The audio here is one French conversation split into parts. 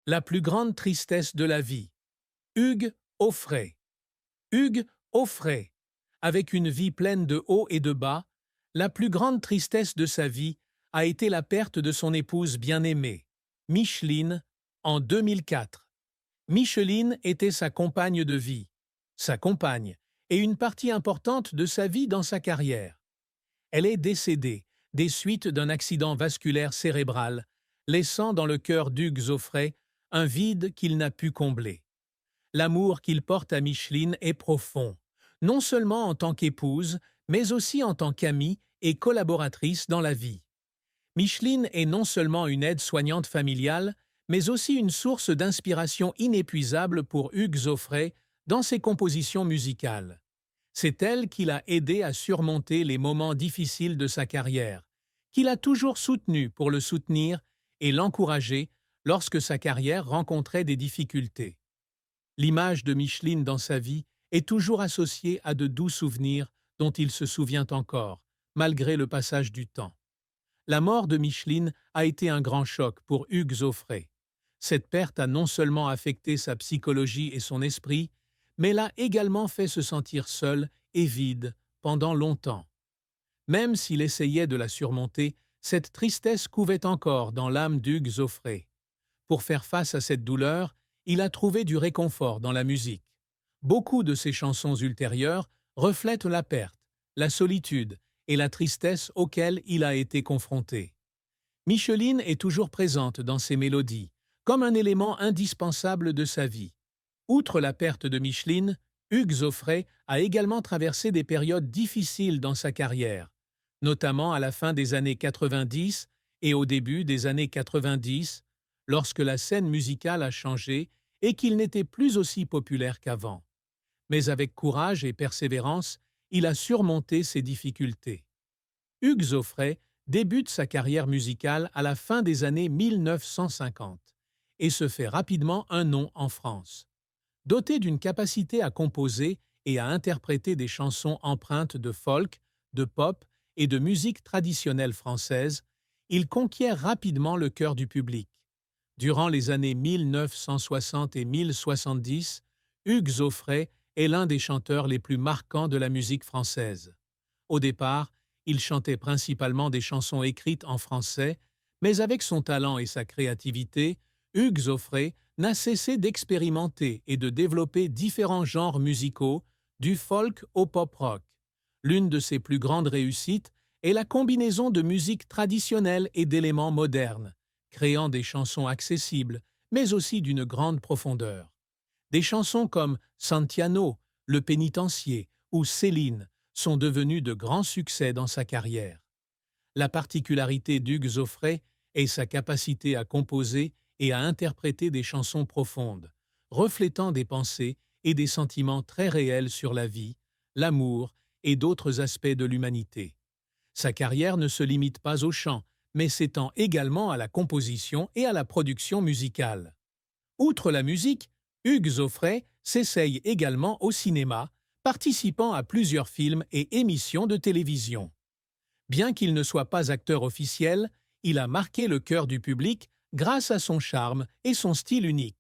La plus grande tristesse de la vie. Hugues Aufray. Hugues Aufray, avec une vie pleine de hauts et de bas, la plus grande tristesse de sa vie a été la perte de son épouse bien-aimée, Micheline, en 2004. Micheline était sa compagne de vie, sa compagne, et une partie importante de sa vie dans sa carrière. Elle est décédée des suites d'un accident vasculaire cérébral, laissant dans le cœur d'Hugues Aufray un vide qu'il n'a pu combler. L'amour qu'il porte à Micheline est profond, non seulement en tant qu'épouse, mais aussi en tant qu'amie et collaboratrice dans la vie. Micheline est non seulement une aide-soignante familiale, mais aussi une source d'inspiration inépuisable pour Hugues Aufray dans ses compositions musicales. C'est elle qui l'a aidé à surmonter les moments difficiles de sa carrière, qu'il a toujours soutenu pour le soutenir et l'encourager lorsque sa carrière rencontrait des difficultés. L'image de Micheline dans sa vie est toujours associée à de doux souvenirs dont il se souvient encore, malgré le passage du temps. La mort de Micheline a été un grand choc pour Hugues Aufray. Cette perte a non seulement affecté sa psychologie et son esprit, mais l'a également fait se sentir seul et vide pendant longtemps. Même s'il essayait de la surmonter, cette tristesse couvait encore dans l'âme d'Hugues Aufray. Pour faire face à cette douleur, il a trouvé du réconfort dans la musique. Beaucoup de ses chansons ultérieures reflètent la perte, la solitude et la tristesse auxquelles il a été confronté. Micheline est toujours présente dans ses mélodies, comme un élément indispensable de sa vie. Outre la perte de Micheline, Hugues Aufray a également traversé des périodes difficiles dans sa carrière, notamment à la fin des années 90 et au début des années 90, lorsque la scène musicale a changé et qu'il n'était plus aussi populaire qu'avant. Mais avec courage et persévérance, il a surmonté ces difficultés. Hugues Aufray débute sa carrière musicale à la fin des années 1950 et se fait rapidement un nom en France. Doté d'une capacité à composer et à interpréter des chansons empreintes de folk, de pop et de musique traditionnelle française, il conquiert rapidement le cœur du public. Durant les années 1960 et 1070, Hugues Aufray est l'un des chanteurs les plus marquants de la musique française. Au départ, il chantait principalement des chansons écrites en français, mais avec son talent et sa créativité, Hugues Aufray n'a cessé d'expérimenter et de développer différents genres musicaux, du folk au pop-rock. L'une de ses plus grandes réussites est la combinaison de musique traditionnelle et d'éléments modernes, créant des chansons accessibles, mais aussi d'une grande profondeur. Des chansons comme Santiano, Le Pénitencier ou Céline sont devenues de grands succès dans sa carrière. La particularité d'Hugues Aufray est sa capacité à composer et à interpréter des chansons profondes, reflétant des pensées et des sentiments très réels sur la vie, l'amour et d'autres aspects de l'humanité. Sa carrière ne se limite pas au chant, mais s'étend également à la composition et à la production musicale. Outre la musique, Hugues Aufray s'essaye également au cinéma, participant à plusieurs films et émissions de télévision. Bien qu'il ne soit pas acteur officiel, il a marqué le cœur du public grâce à son charme et son style unique.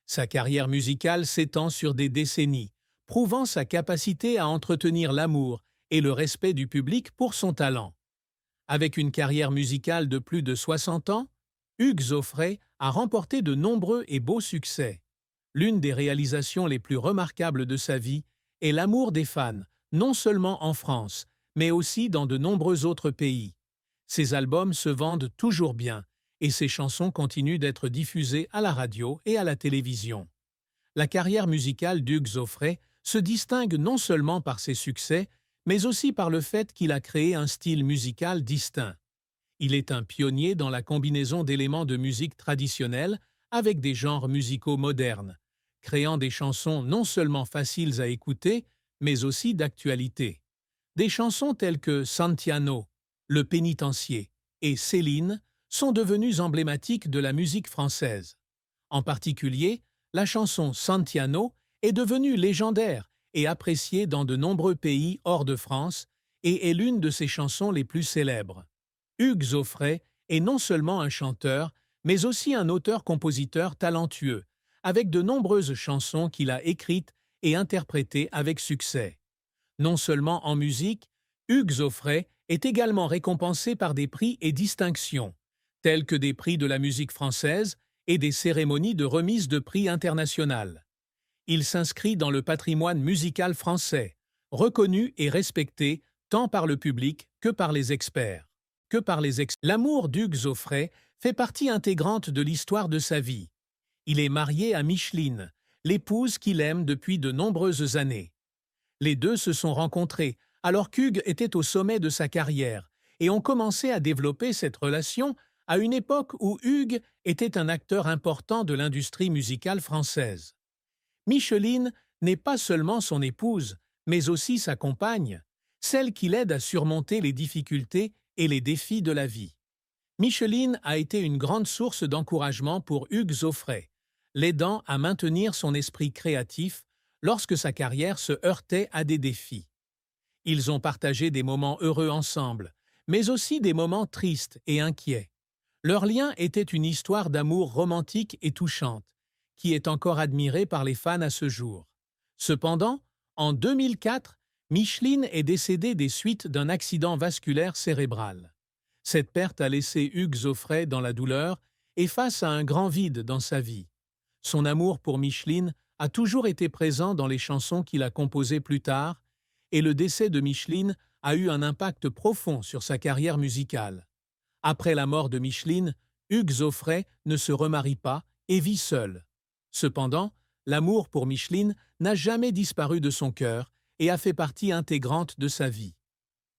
Sa carrière musicale s'étend sur des décennies, prouvant sa capacité à entretenir l'amour et le respect du public pour son talent. Avec une carrière musicale de plus de 60 ans, Hugues Aufray a remporté de nombreux et beaux succès. L'une des réalisations les plus remarquables de sa vie est l'amour des fans, non seulement en France, mais aussi dans de nombreux autres pays. Ses albums se vendent toujours bien, et ses chansons continuent d'être diffusées à la radio et à la télévision. La carrière musicale d'Hugues Aufray se distingue non seulement par ses succès, mais aussi par le fait qu'il a créé un style musical distinct. Il est un pionnier dans la combinaison d'éléments de musique traditionnelle avec des genres musicaux modernes, créant des chansons non seulement faciles à écouter, mais aussi d'actualité. Des chansons telles que Santiano, Le Pénitencier et Céline sont devenues emblématiques de la musique française. En particulier, la chanson Santiano est devenue légendaire et appréciée dans de nombreux pays hors de France et est l'une de ses chansons les plus célèbres. Hugues Aufray est non seulement un chanteur, mais aussi un auteur-compositeur talentueux, avec de nombreuses chansons qu'il a écrites et interprétées avec succès. Non seulement en musique, Hugues Aufray est également récompensé par des prix et distinctions, tels que des prix de la musique française et des cérémonies de remise de prix internationales. Il s'inscrit dans le patrimoine musical français, reconnu et respecté tant par le public que par les experts. L'amour d'Hugues Aufray fait partie intégrante de l'histoire de sa vie. Il est marié à Micheline, l'épouse qu'il aime depuis de nombreuses années. Les deux se sont rencontrés alors qu'Hugues était au sommet de sa carrière et ont commencé à développer cette relation à une époque où Hugues était un acteur important de l'industrie musicale française. Micheline n'est pas seulement son épouse, mais aussi sa compagne, celle qui l'aide à surmonter les difficultés et les défis de la vie. Micheline a été une grande source d'encouragement pour Hugues Aufray, l'aidant à maintenir son esprit créatif lorsque sa carrière se heurtait à des défis. Ils ont partagé des moments heureux ensemble, mais aussi des moments tristes et inquiets. Leur lien était une histoire d'amour romantique et touchante, qui est encore admirée par les fans à ce jour. Cependant, en 2004, Micheline est décédée des suites d'un accident vasculaire cérébral. Cette perte a laissé Hugues Aufray dans la douleur et face à un grand vide dans sa vie. Son amour pour Micheline a toujours été présent dans les chansons qu'il a composées plus tard, et le décès de Micheline a eu un impact profond sur sa carrière musicale. Après la mort de Micheline, Hugues Aufray ne se remarie pas et vit seul. Cependant, l'amour pour Micheline n'a jamais disparu de son cœur et a fait partie intégrante de sa vie.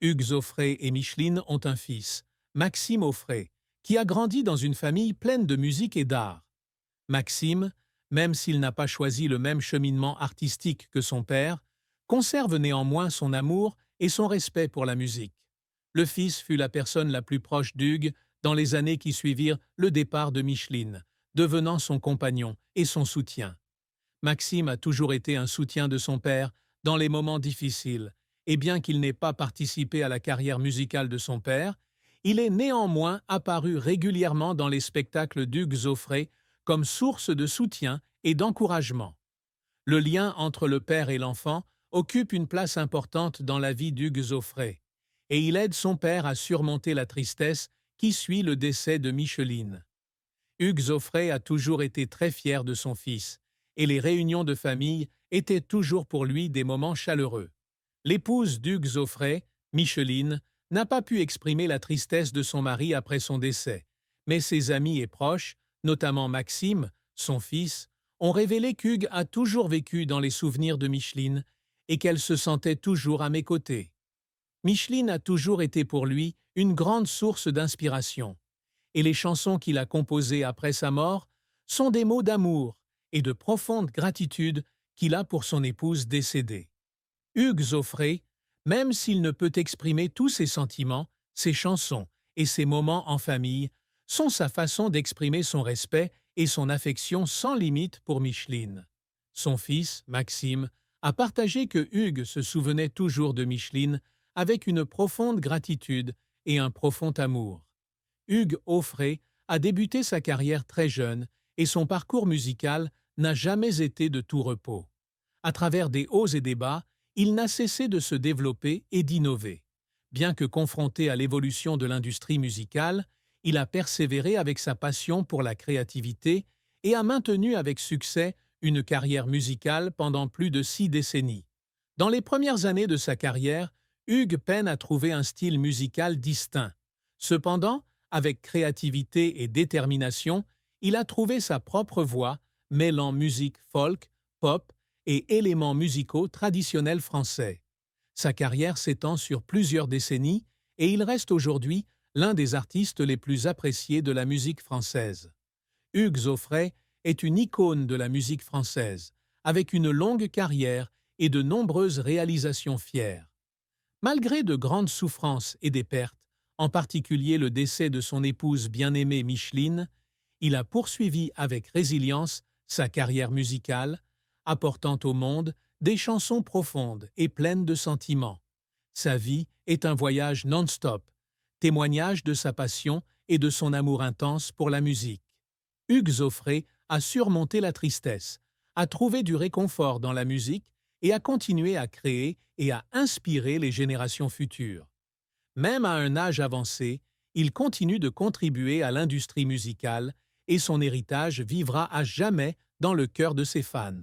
Hugues Aufray et Micheline ont un fils, Maxime Aufray, qui a grandi dans une famille pleine de musique et d'art. Maxime, même s'il n'a pas choisi le même cheminement artistique que son père, conserve néanmoins son amour et son respect pour la musique. Le fils fut la personne la plus proche d'Hugues dans les années qui suivirent le départ de Micheline, devenant son compagnon et son soutien. Maxime a toujours été un soutien de son père dans les moments difficiles, et bien qu'il n'ait pas participé à la carrière musicale de son père, il est néanmoins apparu régulièrement dans les spectacles d'Hugues Aufray comme source de soutien et d'encouragement. Le lien entre le père et l'enfant occupe une place importante dans la vie d'Hugues Aufray, et il aide son père à surmonter la tristesse qui suit le décès de Micheline. Hugues Aufray a toujours été très fier de son fils, et les réunions de famille étaient toujours pour lui des moments chaleureux. L'épouse d'Hugues Aufray, Micheline, n'a pas pu exprimer la tristesse de son mari après son décès, mais ses amis et proches, notamment Maxime, son fils, ont révélé qu'Hugues a toujours vécu dans les souvenirs de Micheline et qu'elle se sentait toujours à mes côtés. Micheline a toujours été pour lui une grande source d'inspiration, et les chansons qu'il a composées après sa mort sont des mots d'amour et de profonde gratitude qu'il a pour son épouse décédée. Hugues Aufray, même s'il ne peut exprimer tous ses sentiments, ses chansons et ses moments en famille sont sa façon d'exprimer son respect et son affection sans limite pour Micheline. Son fils, Maxime, a partagé que Hugues se souvenait toujours de Micheline avec une profonde gratitude et un profond amour. Hugues Aufray a débuté sa carrière très jeune et son parcours musical n'a jamais été de tout repos. À travers des hauts et des bas, il n'a cessé de se développer et d'innover. Bien que confronté à l'évolution de l'industrie musicale, il a persévéré avec sa passion pour la créativité et a maintenu avec succès une carrière musicale pendant plus de 6 décennies. Dans les premières années de sa carrière, Hugues peine à trouver un style musical distinct. Cependant, avec créativité et détermination, il a trouvé sa propre voix, mêlant musique folk, pop et éléments musicaux traditionnels français. Sa carrière s'étend sur plusieurs décennies et il reste aujourd'hui l'un des artistes les plus appréciés de la musique française. Hugues Aufray est une icône de la musique française, avec une longue carrière et de nombreuses réalisations fières. Malgré de grandes souffrances et des pertes, en particulier le décès de son épouse bien-aimée Micheline, il a poursuivi avec résilience sa carrière musicale, apportant au monde des chansons profondes et pleines de sentiments. Sa vie est un voyage non-stop, témoignage de sa passion et de son amour intense pour la musique. Hugues Aufray a surmonté la tristesse, a trouvé du réconfort dans la musique et a continué à créer et à inspirer les générations futures. Même à un âge avancé, il continue de contribuer à l'industrie musicale et son héritage vivra à jamais dans le cœur de ses fans.